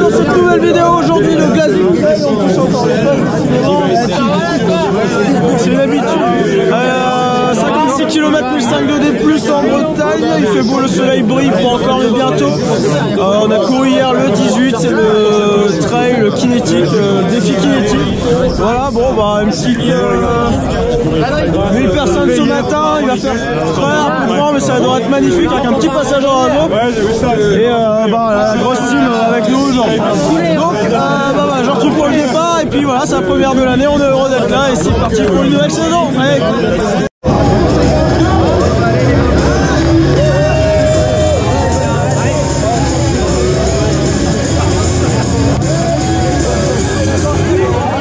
dans cette nouvelle vidéo. Aujourd'hui, le Glazing Trail, on touche encore les fesses. C'est une habitude. 56 km 1005 de D+, en Bretagne. Il fait beau, le soleil brille, pas encore, mais bientôt. On a couru hier le 18, c'est le trail kinétique, défi kinétique. Voilà, bon, bah, une petite 1000 personnes ce matin. Il va faire très un peu de vent, mais ça doit être magnifique avec un petit passage en radeau. Et bah, la grosse team avec nous aujourd'hui. Donc, je retrouve pour le départ. Et puis voilà, c'est la première de l'année. On est heureux d'être là. Et c'est parti pour une nouvelle saison. Allez.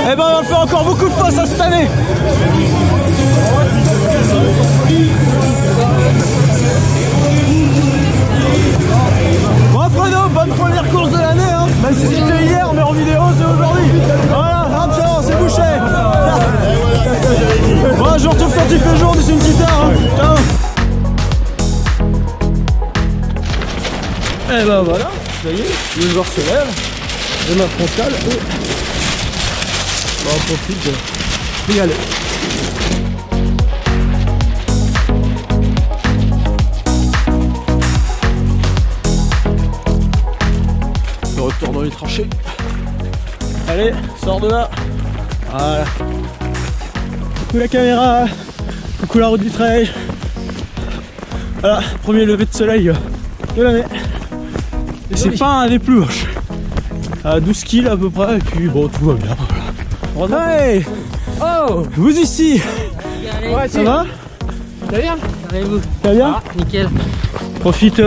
Eh ben, on va faire encore beaucoup de fois ça cette année. Bon Fredo, bonne première course de l'année, hein. Même si c'était hier, mais en vidéo c'est aujourd'hui. Voilà, attention, c'est bouché. Bon, je retrouve quand il fait jour, c'est une petite heure, hein. Et ben voilà, ça y est, le joueur se lève, de ma frontale et on profite d'y aller. Le retour dans les tranchées. Allez, sors de là. Voilà. Coucou la caméra. Coucou la route du trail. Voilà, premier lever de soleil de l'année. Et c'est pas un des plus moches. À 12 kills à peu près, et puis bon, tout va bien. Voilà. Hey, oh, vous ici. Ouais, ça va? Ça va bien? Ça va bien? Ah, nickel. Profite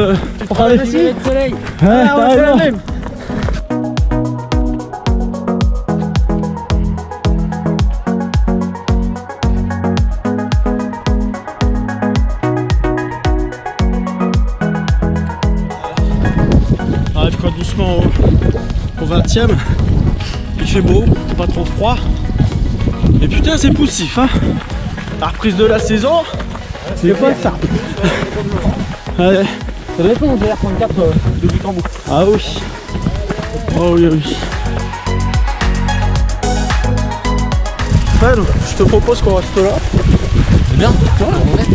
pour faire des filles. Ouais, t'as raison. On arrive quoi doucement au 20e. Il fait beau, pas trop froid. Et putain, c'est poussif, hein. La reprise de la saison, c'est pas ça. Allez. Ça doit être bon, j'ai 34 de but en bout. Ah oui. Oh oui, oui. Ouais, je te propose qu'on reste là. C'est bien. Ouais.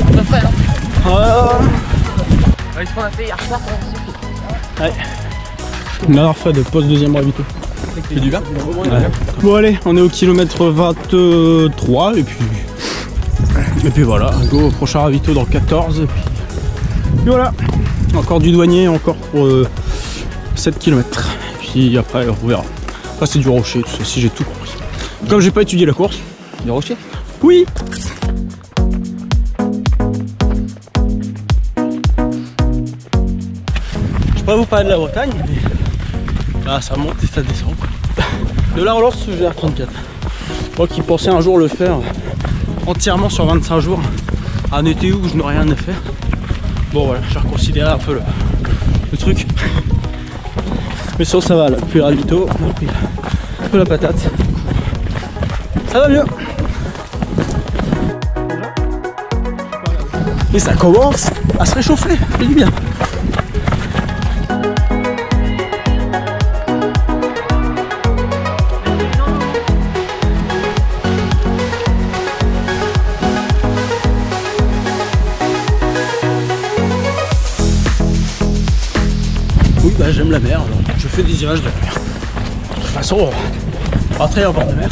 On est prêt, hein. Ouais, ce qu'on a fait hier soir, ça suffit. Ouais. On a refait de post deuxième ravito. C'est du vin. Ouais. Bon allez, on est au kilomètre 23 et puis voilà, go au prochain ravito dans 14 et puis voilà, encore du douanier, encore pour 7 km. Et puis après on verra. Après c'est du rocher, tout ça, si j'ai tout compris. Comme j'ai pas étudié la course. Du rocher? Oui. Je peux pas vous parler de la Bretagne, mais là ça monte et ça descend. De la relance ce GR34. Moi qui pensais un jour le faire entièrement sur 25 jours, un été où je n'aurais rien à faire. Bon voilà, j'ai reconsidéré un peu le truc. Mais sinon ça va là, depuis le ravito, on a pris un peu la patate. Ça va mieux. Et ça commence à se réchauffer, c'est du bien. Oui, bah j'aime la mer, donc je fais des images de la mer. De toute façon, on va très en bord de mer.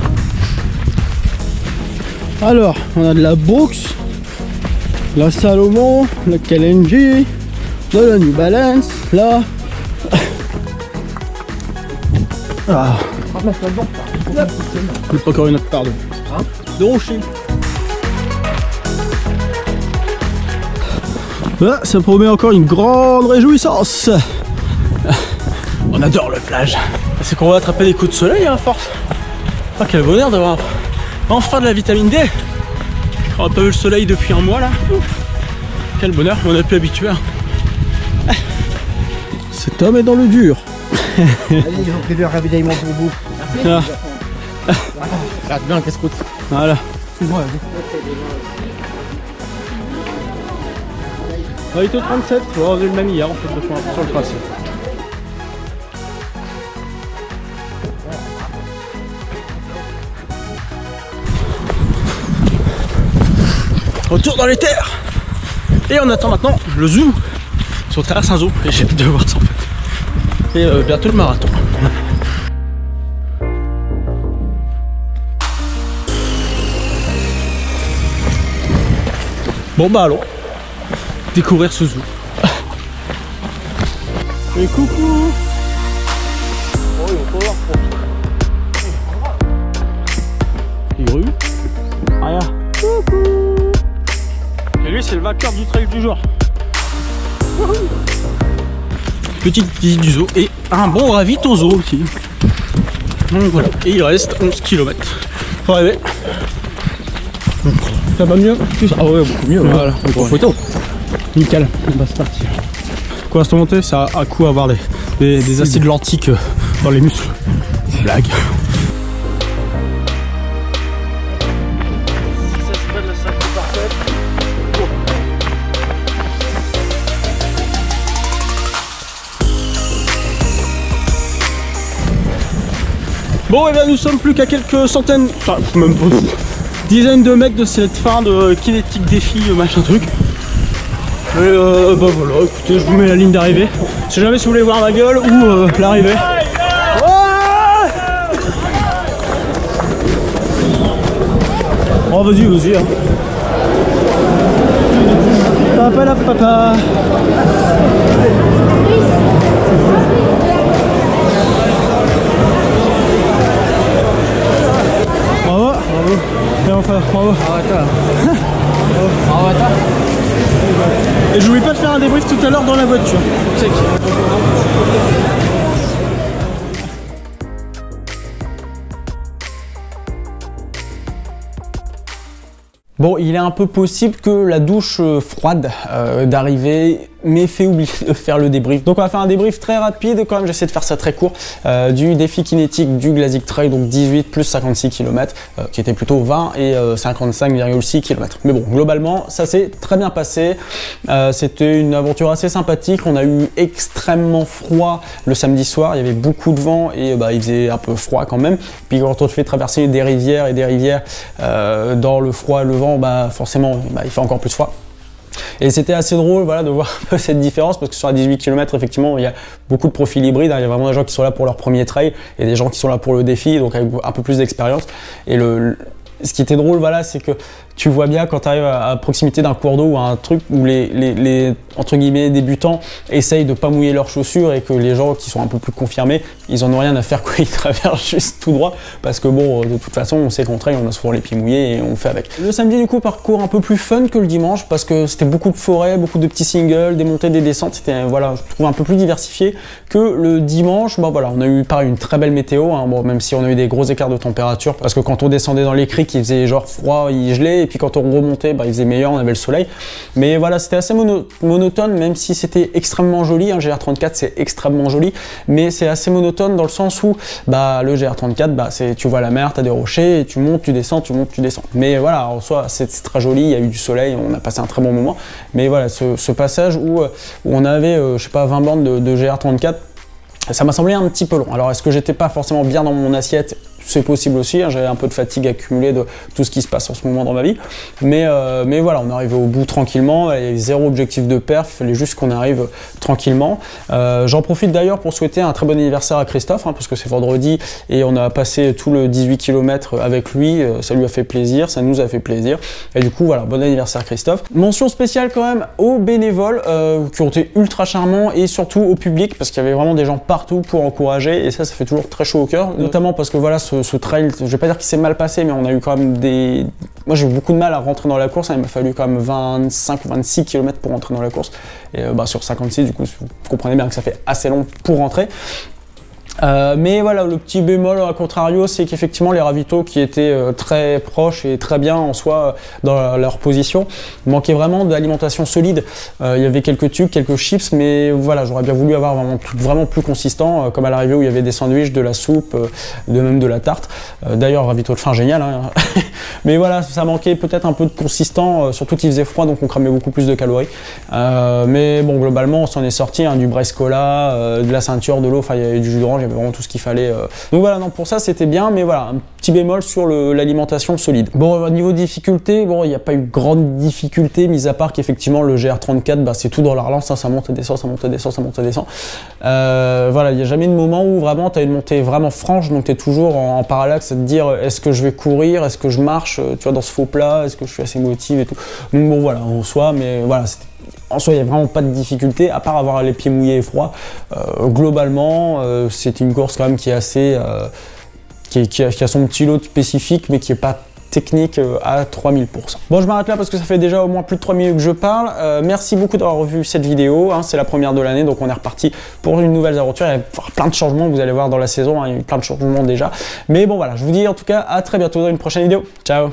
Alors, on a de la Brooks, la Salomon, la KLNG, de la New Balance, là. Ah. Encore une autre part de rocher. Là, ça promet encore une grande réjouissance. On adore la plage. C'est qu'on va attraper des coups de soleil à force. Ah, quel bonheur d'avoir enfin de la vitamine D. On n'a pas vu le soleil depuis un mois là. Quel bonheur, on est plus habitué. Cet homme est dans le dur. Allez, ils ont prévu un ravitaillement pour vous. Merci. Regarde bien, casse-croûte. Voilà. Excuse-moi. Ravito 37, on va enlever le même hier en fait, sur le tracé. Retour dans les terres. Et on attend maintenant le zoo. On traverse un zoo et j'ai hâte de voir ça en fait. Et bientôt le marathon. Bon bah allons découvrir ce zoo. Et coucou. Oh il va falloir il rue. Rien. Coucou. Et lui c'est le vainqueur du trail du jour. Petite visite du zoo et un bon ravito au zoo aussi. Donc voilà, et il reste 11 km. Faut arriver. Ça va mieux? Ah ouais, beaucoup mieux. Voilà, en photo. Nickel, bah, c'est parti. Quoi, à cette montée, ça a un coup à avoir des acides lactiques dans les muscles. Blague. Bon, et bien nous sommes plus qu'à quelques centaines, enfin même pas, dizaines de mètres de cette fin de kinétique défi, machin truc. Et bah voilà, écoutez, je vous mets la ligne d'arrivée. Je sais jamais si vous voulez voir ma gueule ou l'arrivée. Oh vas-y, vas-y. Hein. Papa la papa. Bravo, bravo. Et enfin, bravo. Et je voulais pas te faire un débrief tout à l'heure dans la voiture. Check. Bon, il est un peu possible que la douche froide d'arrivée m'ait fait oublier de faire le débrief. Donc on va faire un débrief très rapide, quand même j'essaie de faire ça très court, du défi kinétique du Glazik Trail, donc 18 plus 56 km, qui était plutôt 20 et 55,6 km. Mais bon, globalement, ça s'est très bien passé. C'était une aventure assez sympathique. On a eu extrêmement froid le samedi soir, il y avait beaucoup de vent et il faisait un peu froid quand même. Puis quand on te fait traverser des rivières et des rivières dans le froid et le vent, forcément il fait encore plus froid. Et c'était assez drôle, voilà, de voir cette différence, parce que sur la 18 km, effectivement, il y a beaucoup de profils hybrides, hein. Il y a vraiment des gens qui sont là pour leur premier trail et des gens qui sont là pour le défi, donc avec un peu plus d'expérience. Et ce qui était drôle, voilà, c'est que tu vois bien quand tu arrives à proximité d'un cours d'eau ou à un truc où les entre guillemets débutants essayent de pas mouiller leurs chaussures et que les gens qui sont un peu plus confirmés, ils en ont rien à faire, quoi, ils traversent juste tout droit parce que bon, de toute façon, on sait qu'en trail, on a souvent les pieds mouillés et on fait avec. Le samedi, du coup, parcours un peu plus fun que le dimanche parce que c'était beaucoup de forêts, beaucoup de petits singles, des montées, des descentes, c'était, voilà, je trouve un peu plus diversifié que le dimanche. Bon, voilà, on a eu pareil une très belle météo, hein, bon, même si on a eu des gros écarts de température parce que quand on descendait dans les criques, il faisait genre froid, il gelait, et puis quand on remontait, il faisait meilleur, on avait le soleil. Mais voilà, c'était assez monotone, même si c'était extrêmement joli, hein, GR34 c'est extrêmement joli, mais c'est assez monotone dans le sens où le GR34, tu vois la mer, tu as des rochers, et tu montes, tu descends, tu montes, tu descends. Mais voilà, en soi, c'est très joli, il y a eu du soleil, on a passé un très bon moment. Mais voilà, ce passage où on avait, je sais pas, 20 bornes de GR34, ça m'a semblé un petit peu long. Alors, est-ce que j'étais pas forcément bien dans mon assiette? C'est possible aussi, hein, j'avais un peu de fatigue accumulée de tout ce qui se passe en ce moment dans ma vie. Mais voilà, on est arrivé au bout tranquillement, il y avait zéro objectif de perf, il fallait juste qu'on arrive tranquillement. J'en profite d'ailleurs pour souhaiter un très bon anniversaire à Christophe, hein, parce que c'est vendredi et on a passé tout le 18 km avec lui, ça lui a fait plaisir, ça nous a fait plaisir. Et du coup, voilà, bon anniversaire Christophe. Mention spéciale quand même aux bénévoles qui ont été ultra charmants et surtout au public, parce qu'il y avait vraiment des gens partout pour encourager et ça fait toujours très chaud au cœur, notamment parce que voilà, ce trail, je vais pas dire qu'il s'est mal passé, mais on a eu quand même moi j'ai eu beaucoup de mal à rentrer dans la course, hein, il m'a fallu quand même 25 ou 26 km pour rentrer dans la course, et sur 56, du coup, vous comprenez bien que ça fait assez long pour rentrer. Mais voilà, le petit bémol à contrario, c'est qu'effectivement les ravitaux qui étaient très proches et très bien en soi dans leur position manquaient vraiment d'alimentation solide. Il y avait quelques tubes, quelques chips, mais voilà, j'aurais bien voulu avoir vraiment plus consistant, comme à l'arrivée où il y avait des sandwichs, de la soupe, de même de la tarte. D'ailleurs, ravito de fin génial, hein. Mais voilà, ça manquait peut-être un peu de consistant, surtout qu'il faisait froid, donc on cramait beaucoup plus de calories. Mais bon, globalement, on s'en est sorti, hein, du Brescola, de la ceinture, de l'eau, enfin il y avait du jus d'orange, il y avait vraiment tout ce qu'il fallait. Donc voilà, non, pour ça c'était bien, mais voilà, un petit bémol sur l'alimentation solide. Bon, au niveau difficulté, bon, il n'y a pas eu grande difficulté, mis à part qu'effectivement le GR34, bah, c'est tout dans la relance, hein, ça monte et descend, ça monte et descend, ça monte et descend. Voilà, il n'y a jamais de moment où vraiment tu as une montée vraiment franche, donc tu es toujours en parallaxe à te dire est-ce que je vais courir, est-ce que je marche, tu vois, dans ce faux plat, est-ce que je suis assez motivé et tout. Donc bon, voilà, en soi, mais voilà, en soi, il n'y a vraiment pas de difficulté, à part avoir les pieds mouillés et froids. Globalement, c'est une course quand même qui est assez... qui a son petit lot spécifique, mais qui n'est pas technique à 3000%. Bon, je m'arrête là parce que ça fait déjà au moins plus de 3 minutes que je parle. Merci beaucoup d'avoir revu cette vidéo, hein, c'est la première de l'année, donc on est reparti pour une nouvelle aventure. Il va y avoir plein de changements, vous allez voir dans la saison, hein, il y a eu plein de changements déjà. Mais bon voilà, je vous dis en tout cas à très bientôt dans une prochaine vidéo. Ciao!